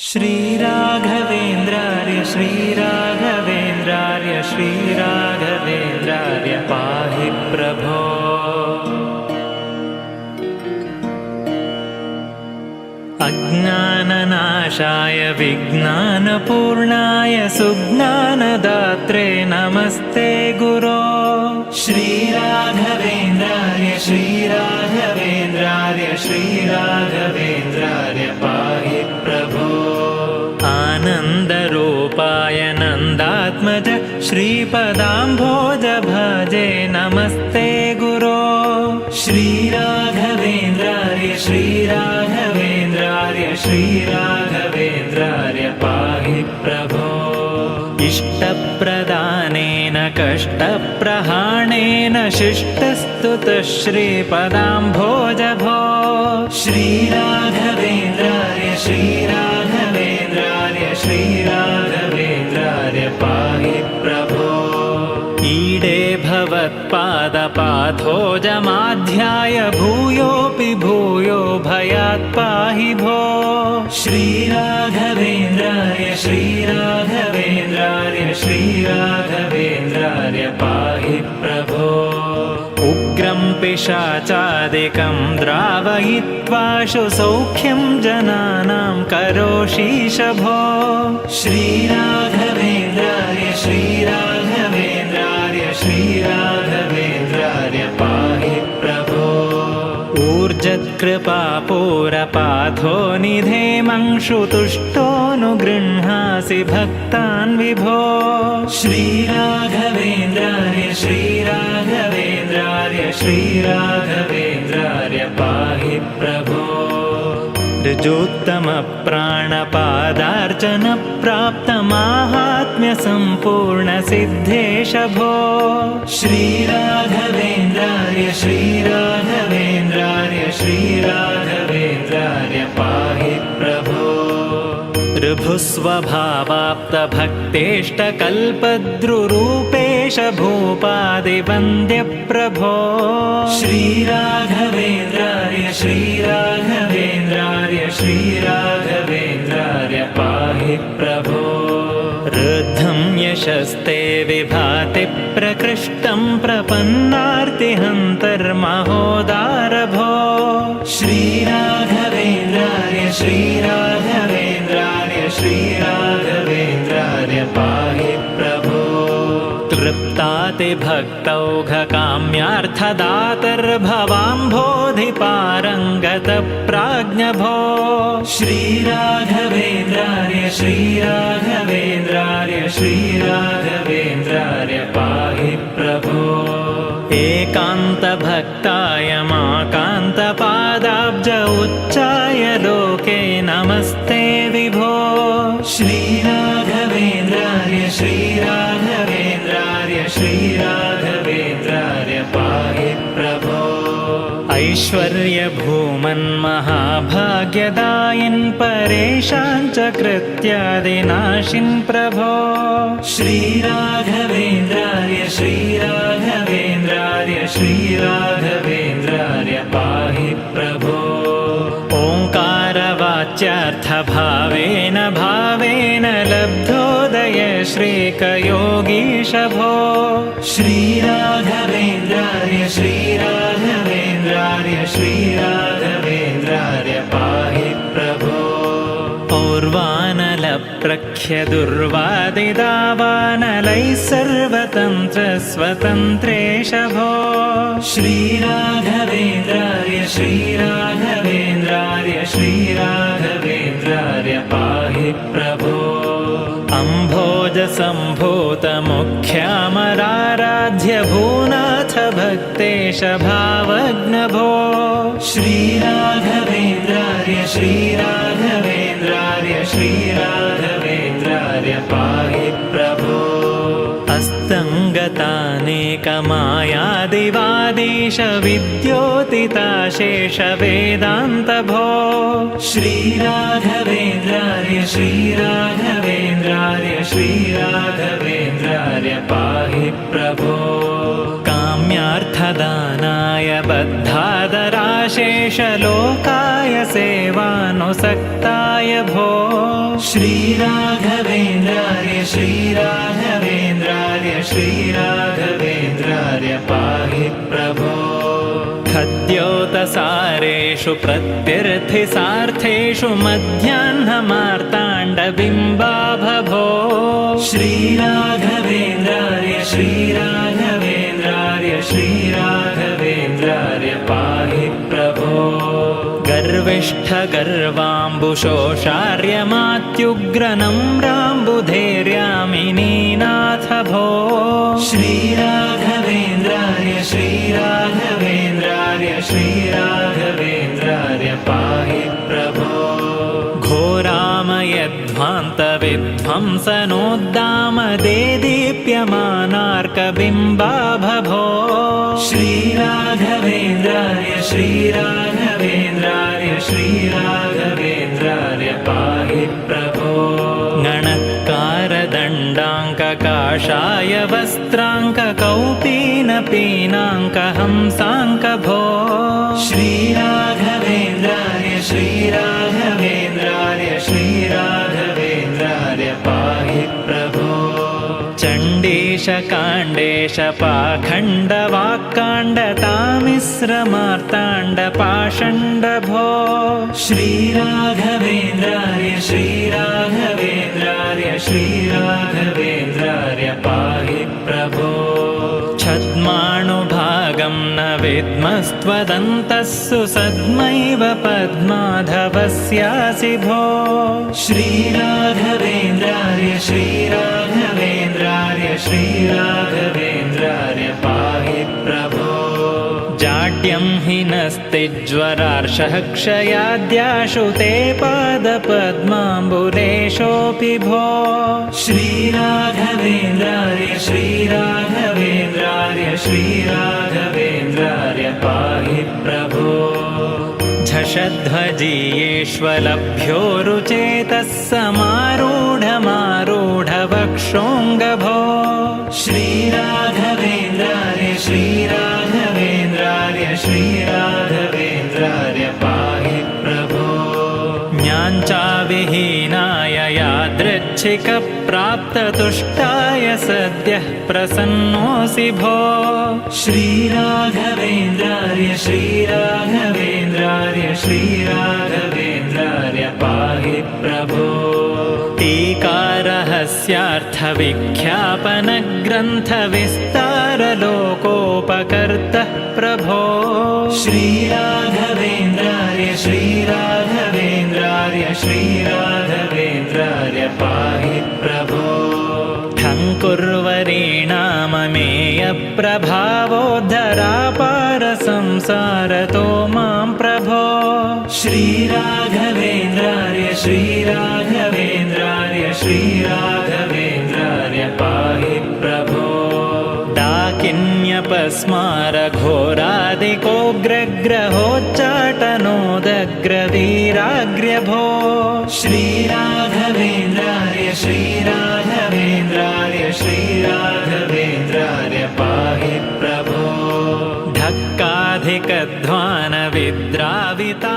श्रीराघवेन्द्रार्य श्रीराघवेन्द्रार्य श्रीराघवेन्द्रार्य पाहि प्रभो। अज्ञाननाशाय विज्ञानपूर्णाय सुज्ञानदात्रे नमस्ते गुरो। श्रीराघवेन्द्रार्य श्रीराघवेन्द्रार्य श्रीराघवेन्द्रार्य पाहि प्रभो। आनन्दरूपाय नन्दात्मज श्रीपदाम्भोज भजे नमस्ते गुरो। श्रीराघवेन्द्रार्य श्रीराघवेन्द्रार्य श्रीराघवेन्द्रार्य पाहि प्रभो। इष्टप्रदानेन कष्टप्रहाणेन शिष्टस्तुतः श्रीपदाम्भोज भो। श्रीराघवेन्द्रार्य श्रीराघवेन्द्रार्य श्रीराघवेन्द्रार्य पाहि प्रभो। ईडे भवत्पादपाथोजमाध्याय भूयोऽपि भूयो भयात् पाहि भो। श्रीराघवेन्द्रार्य श्रीराघवेन्द्रार्य श्रीराघवेन्द्रार्य पाहि प्रभो। उग्रं पिशाचादिकं द्रावयित्वाशु सौख्यं जनानां करोषीश भो। श्रीराघवेन्द्रार्य श्रीराघवेन्द्रार्य श्रीराघवेन्द्रार्य पाहि प्रभो। ऊर्जत्कृपापूरपाथो निधे मंशुतुष्टोऽनुगृह्णासि भक्तान् विभो। श्रीराघवेन्द्रार्य श्रीराघवेन्द्रार्य श्रीराघवेन्द्रार्य पाहि प्रभो। ऋजोत्तमप्राणपादार्चन प्राप्तमाहात्म्यसम्पूर्णसिद्धेश भो। श्रीराघवेन्द्रार्य श्रीराघवेन्द्रार्य श्रीराघवेन्द्रार्य पाहि प्रभो। ऋभुस्वभावाप्तभक्तेष्टकल्पद्रुरूपेश भूपादिवन्द्यप्रभो। श्रीराघवेन्द्रार्य श्रीराघवेन्द्रार्य श्रीराघवेन्द्रार्य पाहि प्रभो। ऋद्धं यशस्ते विभाति प्रकृष्टं प्रपन्नार्तिहन्तर्महोदार भो। श्रीराघवेन्द्रार्य श्रीराघवेन्द्रार्य श्रीराघवेन्द्रार्य पाहि प्रभो। तृप्तातिभक्तौघकाम्यार्थदातर्भवाम्भोधिपारङ्गतप्राज्ञभो। श्रीराघवेन्द्रार्य श्रीराघवेन्द्रार्य श्रीराघवेन्द्रार्य पाहि प्रभो। एकान्तभक्ताय माकान्तपादाब्ज उच्चाय लोके नमस्ते विभो। श्रीराघवेन्द्रार्य श्रीराघवेन्द्रार्य श्रीराघवेन्द्रार्य पाहि प्रभो। ऐश्वर्यभूमन्महाभाग्यदायिन् परेशान् च कृत्यादिनाशिन् प्रभो। श्रीराघवेन्द्रार्य श्रीराघवेन्द्रार्य श्रीराघवेन्द्रार्य पाहि प्रभो। ओङ्कारवाच्यार्थभावेन भावेन लब्धोदय श्रीकयोगीश भो। श्रीराघवेन्द्रार्य श्रीराघवेन्द्रार्य श्रीराघवेन्द्रार्य पाहि प्रभो। और्वानलप्रख्यदुर्वादिदावानलैः सर्वतन्त्रस्वतन्त्रेश भो। श्रीराघवेन्द्रार्य श्रीराघवेन्द्रार्य श्रीराघवेन्द्रार्य पाहि प्रभो। अम्भोजसम्भूतमुख्यामराराध्य भूनाथ भक्तेश भावज्ञभो। श्रीराघवेन्द्रार्य श्रीराघवेन्द्रार्य श्रीराघवेन्द्रार्य पाहि प्रभो। अस्तङ्गतानेकमायादिवादीश विद्योतिताशेष वेदान्त भो। श्रीराघवेन्द्रार्य श्रीराघवेन्द्रार्य श्रीराघवेन्द्रार्य पाहि प्रभो। काम्यार्थदानाय बद्धादराशेष लोकाय सेवानुसक्ताय भो। श्रीराघवेन्द्रार्य श्रीराघवेन्द्रार्य श्रीराघवेन्द्रार्य पाहि प्रभो खद्योतसारेषु प्रत्यर्थिसार्थेषु मध्याह्नमार्ताण्डबिम्बाभभो श्रीराघवेन्द्रार्य श्रीराघवेन्द्रार्य श्रीराघवेन्द्रार्य पाहि प्रभो गर्विष्ठगर्वाम्बुशोषार्यमात्युग्रनम्राम्बुधैर्यामिनीनाथ भो श्रीराघवेन्द्रार्य श्रीराघवेन्द्रार्य श्रीराघवेन्द्रार्य पाहि प्रभो घोरामयध्वान्तविध्वंसनोद्दामदेदीप्यमानार्कबिम्बाभभो श्रीराघवेन्द्रार्य श्रीराघवेन्द्रार्य श्रीराघवेन्द्रार्य पाहि प्रभो गणत्कारदण्डाङ्ककाषाय वस्त्राङ्ककौपीनपीनाङ्कहंसाङ्कभो श्रीराघवेन्द्रार्य श्रीराघवेन्द्रार्य श्रीराघवेन्द्रार्य पाहि प्रभो चण्डीशकाण्डेश पाखण्डवाक्काण्डतामिश्रमार्ताण्डपाषण्डभो श्रीराघवेन्द्रार्य श्रीराघवेन्द्रार्य श्रीराघवेन्द्रार्य पाहि प्रभो छद्माणुभागं न विद्मस्त्वदन्तस्सु सद्मैव पद्माधवस्यासि भो श्रीराघवेन्द्रार्य श्रीराघवेन्द्रार्य श्रीराघवेन्द्रार्य पाहि प्रभो जाड्यं हि नस्तिज्वरार्षः क्षयाद्याशु ते पादपद्माम्बुलेशोऽपि भो श्रीराघवेन्द्रार्य श्रीराघवेन्द्रार्य श्रीराघवेन्द्रार्य पाहि प्रभो झषध्वजीयेष्वलभ्योरुचेतः समारूढमारूढवक्षोऽङ्गभो श्रीराघवेन्द्रार्य श्रीराघवेन्द्रार्य श्रीराघवेन्द्रार्य पाहि प्रभो ज्ञाञ्चाविहीनाय यादृच्छिकप्राप्ततुष्टाय सद्यः प्रसन्नोऽसि भो श्रीराघवेन्द्रार्य श्रीराघवेन्द्रार्य श्रीराघवेन्द्रार्य पाहि प्रभो टीकारहस्यार्थविख्यापनग्रन्थविस्तारलोकोपकर्तः प्रभो श्रीराघवेन्द्रार्य श्रीराघवेन्द्रार्य श्रीराघवेन्द्रार्य पाहि प्रभो ठङ्कुर्वरीणाममेयप्रभावोद्धरापारसंसारतो मां प्रभो श्रीराघवेन्द्रार्य श्रीराघवेन्द्रार्य श्रीराघवेन्द्रार्य पाहि प्रभो डाकिन्यपस्मारघोरादिकोग्रग्रहोच्चाटनोदग्रवीराग्र्यभो श्रीराघवेन्द्रार्य श्रीराघवेन्द्रार्य श्रीराघवेन्द्रार्य पाहि प्रभो ढक्काधिकध्वानविद्राविता